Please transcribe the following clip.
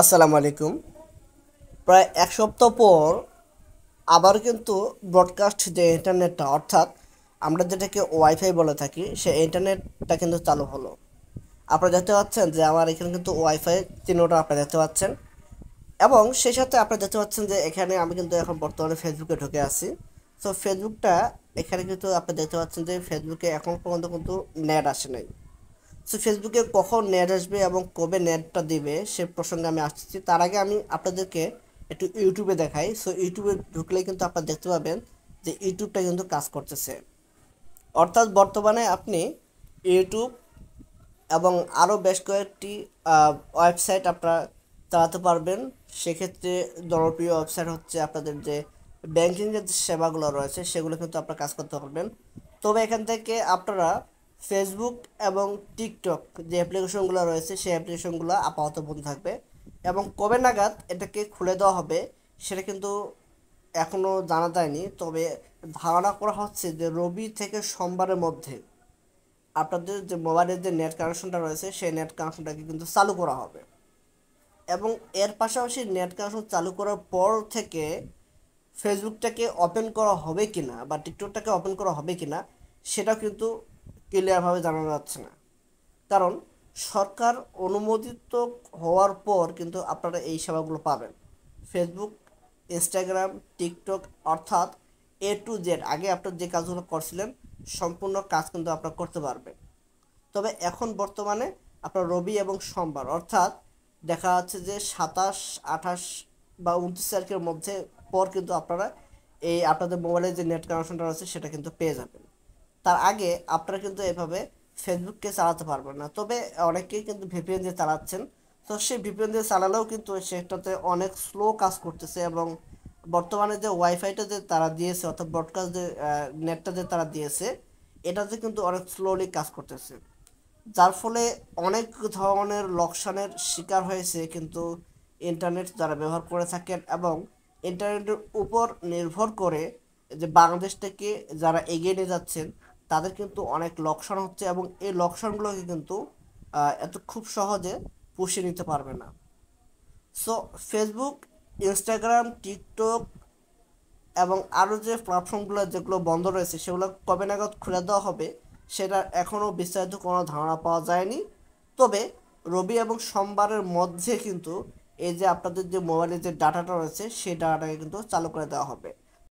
আসসালামু আলাইকুম। প্রায় এক সপ্তাহ পর আবার কিন্তু ব্রডকাস্ট যে ইন্টারনেটটা অর্থাৎ আমরা যেটাকে ওয়াইফাই বলে থাকি সেই ইন্টারনেটটা কিন্তু চালু হলো। আপনারা দেখতে পাচ্ছেন যে আমার এখানে কিন্তু ওয়াইফাই চিহ্নটা আপনারা দেখতে পাচ্ছেন, এবং সেই সাথে আপনারা দেখতে পাচ্ছেন যে এখানে আমি কিন্তু এখন বর্তমানে ফেসবুকে ঢুকে আছি। তো ফেসবুকটা এখানে কিন্তু আপনি দেখতে পাচ্ছেন যে ফেসবুকে এখন পর্যন্ত কিন্তু নেট আসে নাই। সো ফেসবুকে কখন নেট আসবে এবং কবে নেটটা দিবে সে প্রসঙ্গে আমি আসছি। তার আগে আমি আপনাদেরকে একটু ইউটিউবে দেখাই। সো ইউটিউবে ঢুকলেই কিন্তু আপনারা দেখতে পাবেন যে ইউটিউবটা কিন্তু কাজ করতেছে। অর্থাৎ বর্তমানে আপনি ইউটিউব এবং আরও বেশ কয়েকটি ওয়েবসাইট আপনারা চালাতে পারবেন। সেক্ষেত্রে জনপ্রিয় ওয়েবসাইট হচ্ছে আপনাদের যে ব্যাংকিংয়ের যে সেবাগুলো রয়েছে সেগুলো কিন্তু আপনারা কাজ করতে পারবেন। তবে এখান থেকে আপনারা ফেসবুক এবং টিকটক যে অ্যাপ্লিকেশনগুলো রয়েছে সেই অ্যাপ্লিকেশনগুলো আপাতত বন্ধ থাকবে, এবং কবে নাগাদ এটাকে খুলে দেওয়া হবে সেটা কিন্তু এখনও জানা যায়নি। তবে ধারণা করা হচ্ছে যে রবি থেকে সোমবারের মধ্যে আপনাদের যে মোবাইলের যে নেট কানেকশনটা রয়েছে সেই নেট কানেকশনটাকে কিন্তু চালু করা হবে। এবং এর পাশাপাশি নেট কানেকশন চালু করার পর থেকে ফেসবুকটাকে ওপেন করা হবে কিনা বা টিকটকটাকে ওপেন করা হবে কিনা সেটাও কিন্তু ক্লিয়ারভাবে জানানো যাচ্ছে না। কারণ সরকার অনুমোদিত হওয়ার পর কিন্তু আপনারা এই সেবাগুলো পাবেন। ফেসবুক, ইনস্টাগ্রাম, টিকটক অর্থাৎ A to Z আগে আপনার যে কাজগুলো করছিলেন সম্পূর্ণ কাজ কিন্তু আপনারা করতে পারবেন। তবে এখন বর্তমানে আপনার রবি এবং সোমবার অর্থাৎ দেখা যাচ্ছে যে 27, 28 বা 29 তারিখের মধ্যে পর কিন্তু আপনারা এই আপনাদের মোবাইলের যে নেট কানেকশনটা রয়েছে সেটা কিন্তু পেয়ে যাবেন। তার আগে আপনারা কিন্তু এভাবে ফেসবুককে চালাতে পারবেন না। তবে অনেকেই কিন্তু ভিপিএন দিয়ে চালাচ্ছেন। তো সেই ভিপিএন দিয়ে চালালেও কিন্তু সেটাতে অনেক স্লো কাজ করতেছে, এবং বর্তমানে যে ওয়াইফাইটা যে তারা দিয়েছে অর্থাৎ ব্রডকাস্ট যে নেটটা যে তারা দিয়েছে এটাতে কিন্তু অনেক স্লোলি কাজ করতেছে, যার ফলে অনেক ধরনের লোকসানের শিকার হয়েছে কিন্তু ইন্টারনেট যারা ব্যবহার করে থাকেন এবং ইন্টারনেটের উপর নির্ভর করে যে বাংলাদেশ থেকে যারা এগিয়ে নিয়ে যাচ্ছেন তাদের কিন্তু অনেক লোকসান হচ্ছে, এবং এই লোকসানগুলোকে কিন্তু এত খুব সহজে পুষিয়ে নিতে পারবে না। সো ফেসবুক, ইনস্টাগ্রাম, টিকটক এবং আরও যে প্ল্যাটফর্মগুলো যেগুলো বন্ধ রয়েছে সেগুলো কবে নাগাদ খুলে দেওয়া হবে সেটার এখনও বিস্তারিত কোনো ধারণা পাওয়া যায়নি। তবে রবি এবং সোমবারের মধ্যে কিন্তু এই যে আপনাদের যে মোবাইলের যে ডাটাটা রয়েছে সেই ডাটাটাকে কিন্তু চালু করে দেওয়া হবে।